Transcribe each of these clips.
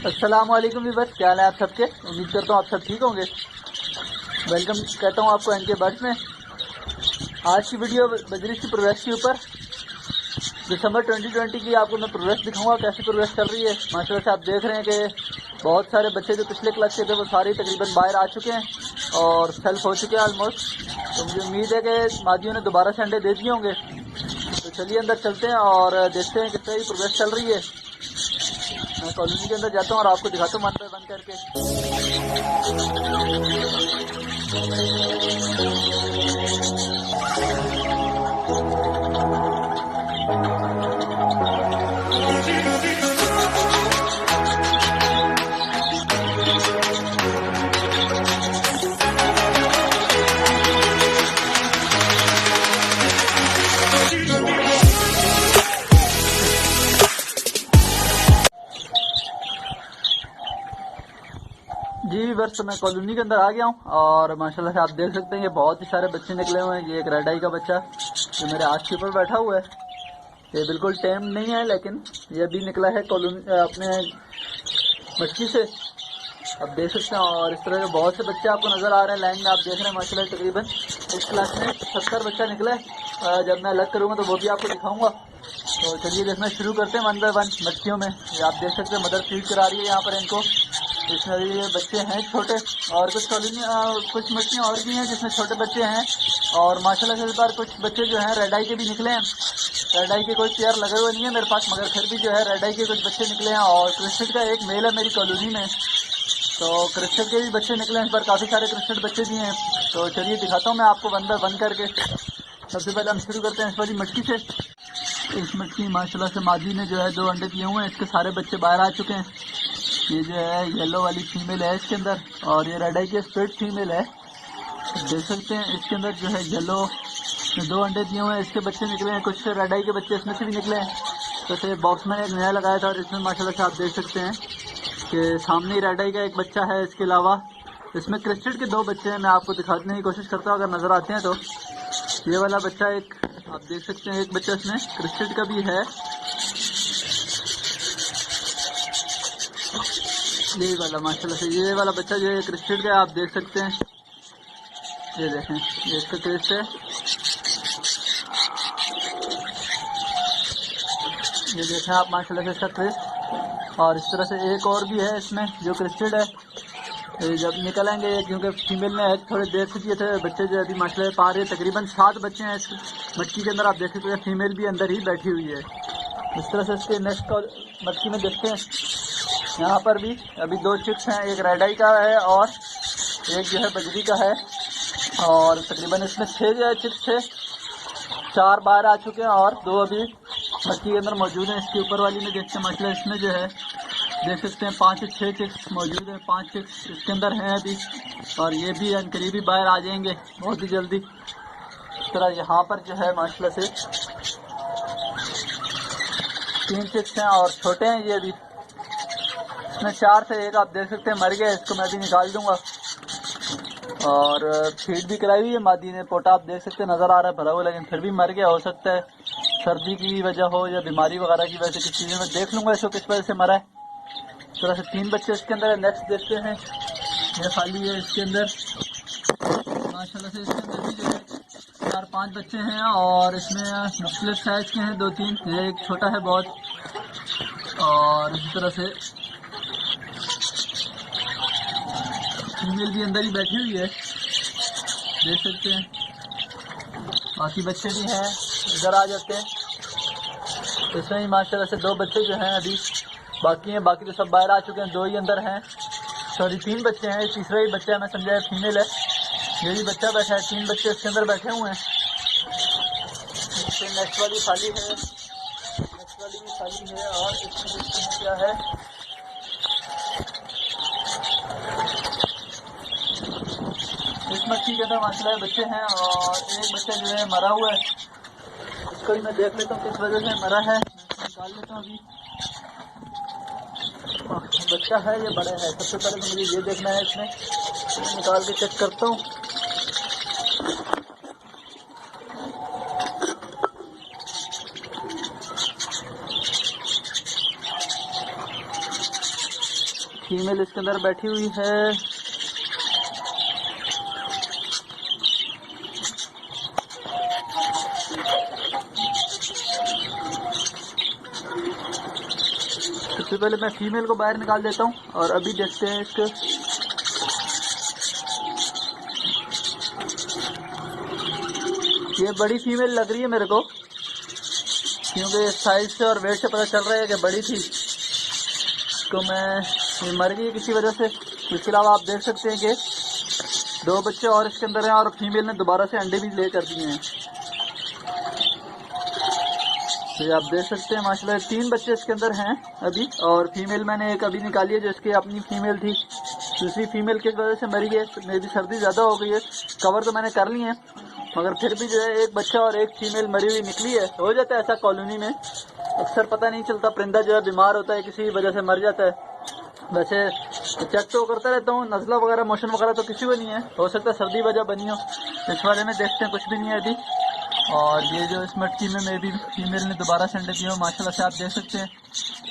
अस्सलाम वालेकुम व्यूअर्स, क्या हाल है आप सबके। उम्मीद करता हूँ आप सब ठीक होंगे। वेलकम कहता हूँ आपको एनके बर्ड्स में। आज की वीडियो बजरिश की प्रोग्रेस के ऊपर दिसंबर 2020 की आपको मैं प्रोग्रेस दिखाऊंगा, कैसी प्रोग्रेस चल रही है। माशाल्लाह से आप देख रहे हैं कि बहुत सारे बच्चे जो पिछले क्लास के थे वो सारे तकरीबन बाहर आ चुके हैं और सेल्फ हो चुके हैं ऑलमोस्ट। तो मुझे उम्मीद है कि मादियों ने दोबारा से अंडे दे दिए होंगे। तो चलिए अंदर चलते हैं और देखते हैं किस तरह की प्रोग्रेस चल रही है। मैं कॉलोनी के अंदर जाता हूँ और आपको दिखाता हूँ अंदर बंद करके। जी व्यूअर्स, मैं कॉलोनी के अंदर आ गया हूँ और माशाल्लाह से आप देख सकते हैं ये बहुत ही सारे बच्चे निकले हुए हैं। ये एक रेड आई का बच्चा जो मेरे हाथ के ऊपर बैठा हुआ है, ये बिल्कुल टेम नहीं है, लेकिन ये भी निकला है कॉलोनी अपने मच्छी से, आप देख सकते हैं। और इस तरह के बहुत से बच्चे आपको नज़र आ रहे हैं लाइन में। आप देख रहे हैं माशाल्लाह तकरीबन इस क्लास में 70 बच्चा निकला है। जब मैं अलग करूँगा तो वो भी आपको दिखाऊँगा। तो चलिए देखना शुरू करते हैं वन बाय वन मच्छियों में। ये आप देख सकते हैं मदर फीड करा रही है यहाँ पर इनको। इसमें भी ये बच्चे हैं छोटे, और कुछ कॉलोनी कुछ मछलियाँ और भी हैं जिसमें छोटे बच्चे हैं। और माशाल्लाह से इस बार कुछ बच्चे जो हैं रेड आई के भी निकले हैं। रेड आई के कोई पेयर लगे हुए नहीं है मेरे पास, मगर फिर भी जो है रेड आई के कुछ बच्चे निकले हैं। और क्रिस्टेड का एक मेल है मेरी कॉलोनी में, तो क्रिस्टेड के भी बच्चे निकले हैं इस बार, काफ़ी सारे क्रिस्टेड बच्चे भी हैं। तो चलिए दिखाता हूँ मैं आपको वन बाय वन करके। सबसे पहले हम शुरू करते हैं इस वाली मटकी से। इस मटकी माशाल्लाह से मादी ने जो है 2 अंडे दिए हुए हैं, इसके सारे बच्चे बाहर आ चुके हैं। ये जो है येलो वाली फीमेल है इसके अंदर, और ये रेड आई की स्प्लिट फीमेल है। देख सकते हैं इसके अंदर जो है येलो 2 अंडे दिए हुए हैं, इसके बच्चे निकले हैं। कुछ रेड आई के बच्चे इसमें से भी निकले हैं। तो बॉक्स में एक नया लगाया था और इसमें माशाल्लाह से आप देख सकते हैं कि सामने ही रेड आई का एक बच्चा है। इसके अलावा इसमें क्रिस्टेड के 2 बच्चे हैं, मैं आपको दिखाने की कोशिश करता हूँ अगर नज़र आते हैं तो। ये वाला बच्चा एक आप देख सकते हैं, एक बच्चा इसमें क्रिस्टेड का भी है। ये वाला माशाल्लाह से ये वाला बच्चा जो है क्रिस्टेड का आप देख सकते हैं। ये देखें, ये इसका क्रिस्ट है। ये देखें आप माशाल्लाह से इसका क्रिस्ट। और इस तरह से एक और भी है इसमें जो क्रिस्टेड है। ये जब निकलेंगे, क्योंकि फीमेल ने थोड़ी देर से किए थे बच्चे जो अभी माशाल्लाह पा रहे। तकरीबन 7 बच्चे हैं इस मटकी के अंदर, आप देख सकते हैं फीमेल भी अंदर ही बैठी हुई है। इस तरह से इसके नेक्स्ट का मटकी में देखते हैं, यहाँ पर भी अभी 2 चिक्स हैं, एक रेड आई का है और एक जो है बजरी का है। और तकरीबन इसमें 6 जो है चिक्स थे, 4 बाहर आ चुके हैं और 2 अभी मटकी के अंदर मौजूद हैं। इसके ऊपर वाली में देखते हैं माशाल्लाह इसमें जो है देख सकते हैं 5 से 6 चिक्स मौजूद हैं। 5 चिक्स इसके अंदर हैं अभी, और ये भी करीबी बाहर आ जाएंगे बहुत ही जल्दी। इस तरह यहाँ पर जो है माशाल्लाह से 3 चिक्स हैं और छोटे हैं ये भी। इसमें 4 थे, एक आप देख सकते हैं मर गया, इसको मैं भी निकाल दूंगा। और फीड भी कराई हुई है मादी ने, पोटा आप देख सकते हैं नज़र आ रहा है भरा हुआ, लेकिन फिर भी मर गया। हो सकता है सर्दी की वजह हो या बीमारी वगैरह की वजह से, किसी चीज़ में देख लूँगा इसको किस वजह से मरा है। इस तरह से 3 बच्चे इसके अंदर है। नेक्स्ट देखते हैं, ये खाली है इसके अंदर। माशाल्लाह से इसके अंदर भी जो है 4-5 बच्चे हैं और इसमें मुख्तलिफ साइज़ के हैं 2-3। ये एक छोटा है बहुत, और इसी तरह से फीमेल भी अंदर ही बैठी हुई है, देख सकते हैं। बाकी बच्चे भी हैं, इधर आ जाते हैं। इसमें ही माशाल्लाह से 2 बच्चे जो हैं अभी बाकी हैं, बाकी तो सब बाहर आ चुके हैं। 2 ही अंदर हैं, सॉरी 3 बच्चे हैं, तीसरा ही बच्चा है, मैं समझा फीमेल है। ये भी बच्चा बैठा है, 3 बच्चे इसके अंदर बैठे हुए हैं। नेक्स्ट वाली खाली है, नेक्स्ट वाली भी खाली है। और इसमें देखते हैं क्या है, इस मच्छी के अंदर माशाल्लाह बच्चे हैं और एक बच्चा जो है मरा हुआ है। इसको भी मैं देख लेता हूँ किस वजह से मरा है, निकाल लेता हूँ अभी। बच्चा है ये बड़ा है, सबसे पहले तो मुझे ये देखना है, इसमें निकाल के चेक करता हूँ। फीमेल इसके अंदर बैठी हुई है। सबसे पहले मैं फीमेल को बाहर निकाल देता हूँ और अभी देखते हैं इसके। ये बड़ी फीमेल लग रही है मेरे को, क्योंकि साइज से और वेट से पता चल रहा है कि बड़ी थी। तो मैं मर गई किसी वजह से। इसके अलावा आप देख सकते हैं कि 2 बच्चे और इसके अंदर हैं और फीमेल ने दोबारा से अंडे भी ले कर दिए हैं। तो आप देख सकते हैं माशाल्लाह 3 बच्चे इसके अंदर हैं अभी, और फीमेल मैंने एक अभी निकाली है जो इसकी अपनी फीमेल थी। दूसरी फीमेल की वजह से मरी है। मेरी सर्दी ज़्यादा हो गई है। कवर तो मैंने कर ली है, मगर फिर भी जो है एक बच्चा और एक फीमेल मरी हुई निकली है। हो जाता है ऐसा कॉलोनी में, अक्सर पता नहीं चलता। परिंदा जो है बीमार होता है, किसी वजह से मर जाता है। वैसे चेक तो करता रहता हूँ, नज़ला वगैरह मोशन वगैरह तो किसी को नहीं है। हो सकता है सर्दी वजह बनी हो। इस बारे में देखते हैं, कुछ भी नहीं है अभी। और ये जो इस मटकी में भी फीमेल ने दोबारा से अंडे दिए हो माशाल्लाह से, आप देख सकते हैं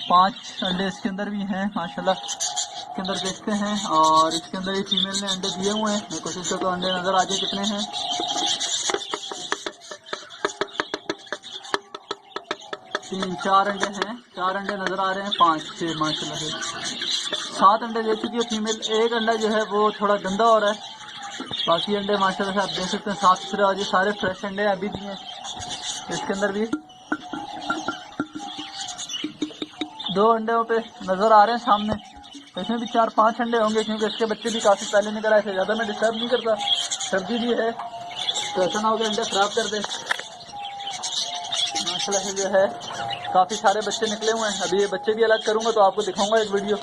5 अंडे इसके अंदर भी हैं माशाल्लाह। इसके अंदर देखते हैं, और इसके अंदर ये फीमेल ने अंडे दिए हुए हैं। मैं कोशिश करता हूँ अंडे नज़र आ जाए कितने हैं। 3 4 अंडे हैं, 4 अंडे नज़र आ रहे हैं, 5 6 माशाल्लाह से 7 अंडे दे चुकी है फीमेल। एक अंडा जो है वो थोड़ा गंदा हो रहा है, बाकी अंडे माशाल्लाह से आप देख सकते हैं साफ सुथरे, और ये सारे फ्रेश अंडे अभी भी हैं। इसके अंदर भी 2 अंडे पे नज़र आ रहे हैं सामने। इसमें भी 4 5 अंडे होंगे, क्योंकि इसके बच्चे भी काफ़ी पहले निकल आए थे। ज़्यादा मैं डिस्टर्ब नहीं करता, सर्दी भी है तो ऐसा ना हो कि अंडे ख़राब कर दे। माशाल्लाह से जो है काफ़ी सारे बच्चे निकले हुए हैं। अभी ये बच्चे भी अलग करूँगा तो आपको दिखाऊँगा एक वीडियो।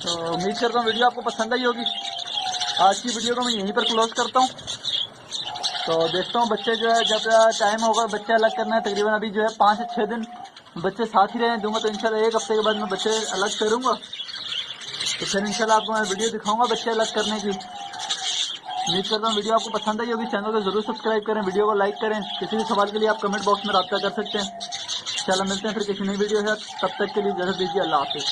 तो उम्मीद करता हूँ वीडियो आपको पसंद आई होगी। आज की वीडियो को मैं यहीं पर क्लोज करता हूँ। तो देखता हूँ बच्चे जो है, जब टाइम होगा बच्चे अलग करना है, तकरीबन अभी जो है 5 से 6 दिन बच्चे साथ ही रहने दूंगा। तो इंशाल्लाह 1 हफ्ते के बाद मैं बच्चे अलग करूँगा, तो फिर इंशाल्लाह आपको मैं वीडियो दिखाऊँगा बच्चे अलग करने की। उम्मीद करता हूँ वीडियो आपको पसंद आई होगी। चैनल को ज़रूर सब्सक्राइब करें, वीडियो को लाइक करें। किसी भी सवाल के लिए आप कमेंट बॉक्स में रब्ता कर सकते हैं। इंशाल्लाह मिलते हैं फिर किसी नई वीडियो है, तब तक के लिए इजाज़त दीजिए। अल्लाह हाफ़िज़।